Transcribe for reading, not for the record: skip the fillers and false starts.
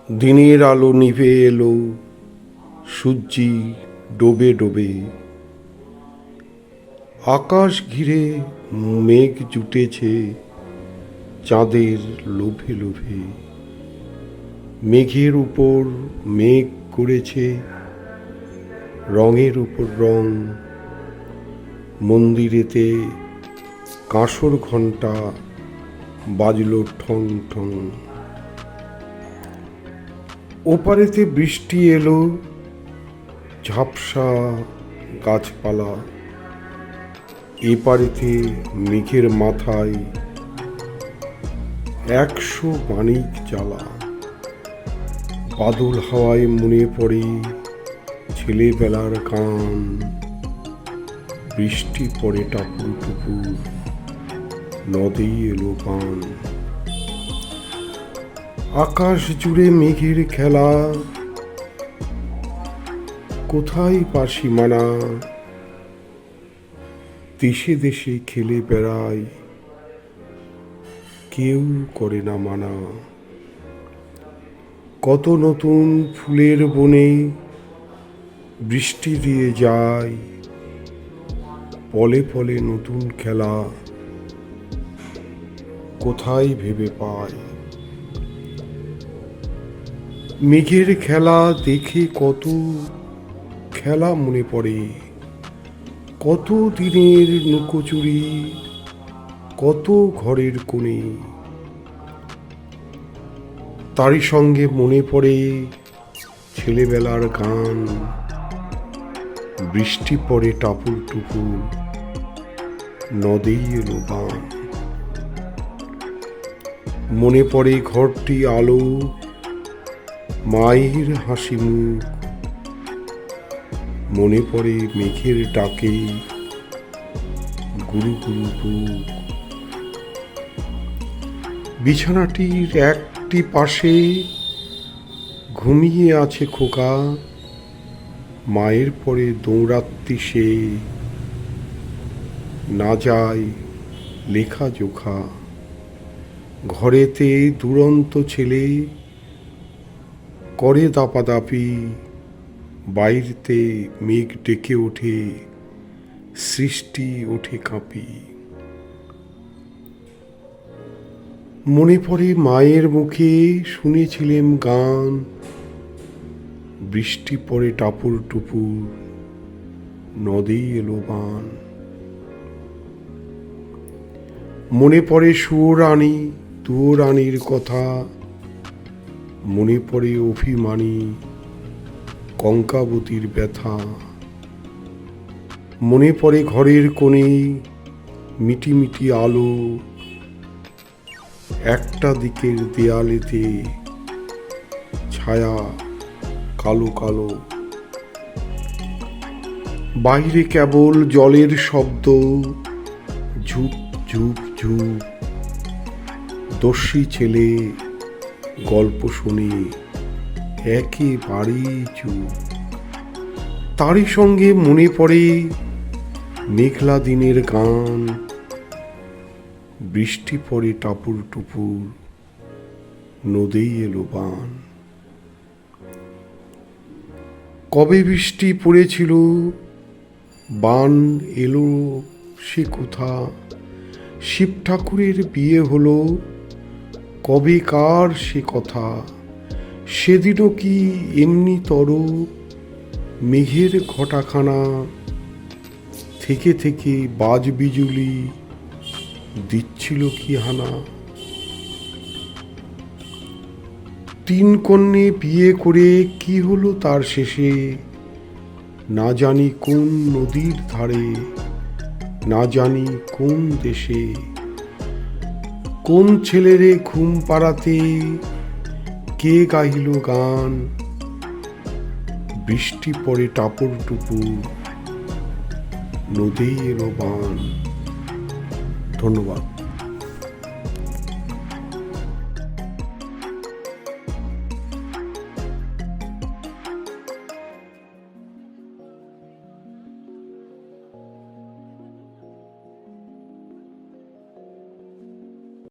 দিনের আলো নিভে এলো, সূর্যি ডোবে ডোবে। আকাশ ঘিরে মেঘ জুটেছে চাঁদের লোভে লোভে। মেঘের উপর মেঘ করেছে রঙের উপর রং। মন্দিরেতে কাঁসর ঘণ্টা বাজলো ঠং ঠং। ওপারেতে বৃষ্টি এলো, ঝাপসা গাছপালা। এপারেতে মেঘের মাথায় 100 মানিক জ্বালা। বাদল হাওয়ায় মনে পড়ে ছেলেবেলার গান। বৃষ্টি পড়ে টাপুর টুপুর, নদেই এলো গান। আকাশ জুড়ে মেঘের খেলা, কোথায় পার সীমানা। দেশে দেশে খেলে বেড়ায়, কেউ করে না মানা। কত নতুন ফুলের বনে বৃষ্টি দিয়ে যায়। পলে পলে নতুন খেলা, কোথায় ভেবে পায়। মেঘের খেলা দেখে কত খেলা মনে পড়ে। কত দিনের লুকোচুরি, কত ঘরের কোণে। তারই সঙ্গে মনে পড়ে ছেলেবেলার গান। বৃষ্টি পড়ে টাপুর টুপুর, নদেই এলো গান। মনে পড়ে ঘরটি আলো, মায়ের হাসি মুখ। মনে পড়ে মেঘের ডাকে গুরু গুরু বুক। বিছানাটির একটি পাশে ঘুমিয়ে আছে খোকা। মায়ের পরে দৌড়াত্তি সে, না যায় লেখা জোখা। ঘরেতে দুরন্ত ছেলে করে দাপাদাপি। বাইরেতে মেঘ ডেকে ওঠে, সৃষ্টি ওঠে কাঁপি। মনে পড়ে মায়ের মুখে শুনেছিলেম গান। বৃষ্টি পড়ে টাপুর টুপুর, নদেই এলো বান। মনে পড়ে সুয়োরানী তুয়োরানীর কথা। মনে পড়ে অভিমানী কঙ্কাবতীর ব্যথা। মনে পড়ে ঘরের কোণে মিটিমিটি আলো। একটা দিকের দেয়ালেতে ছায়া কালো কালো। বাইরে কেবল জলের শব্দ, ঝুপ ঝুপ ঝুপ। দস্যি ছেলে গল্প শুনে একেবারেই চুপ। তারই সঙ্গে মনে পড়ে মেঘলা দিনের গান। বৃষ্টি পড়ে টাপুর টুপুর, নদেই এলো বান। কবে বৃষ্টি পড়েছিল, বান এলো সে কোথা। শিব ঠাকুরের বিয়ে হলো, কবে কার সে কথা। সেদিনও কি এমনি তর মেঘের ঘটাখানা। থেকে থেকে বাজ বিজুলি দিচ্ছিল কি হানা। 3 কন্যে বিয়ে করে কি হলো তার শেষে। না জানি কোন নদীর ধারে, না জানি কোন দেশে। কোন ছেলেরে ঘুম পাড়াতে কে গাইল গান। বৃষ্টি পড়ে টাপুর টুপুর, নদেই এলো বান। ধন্যবাদ।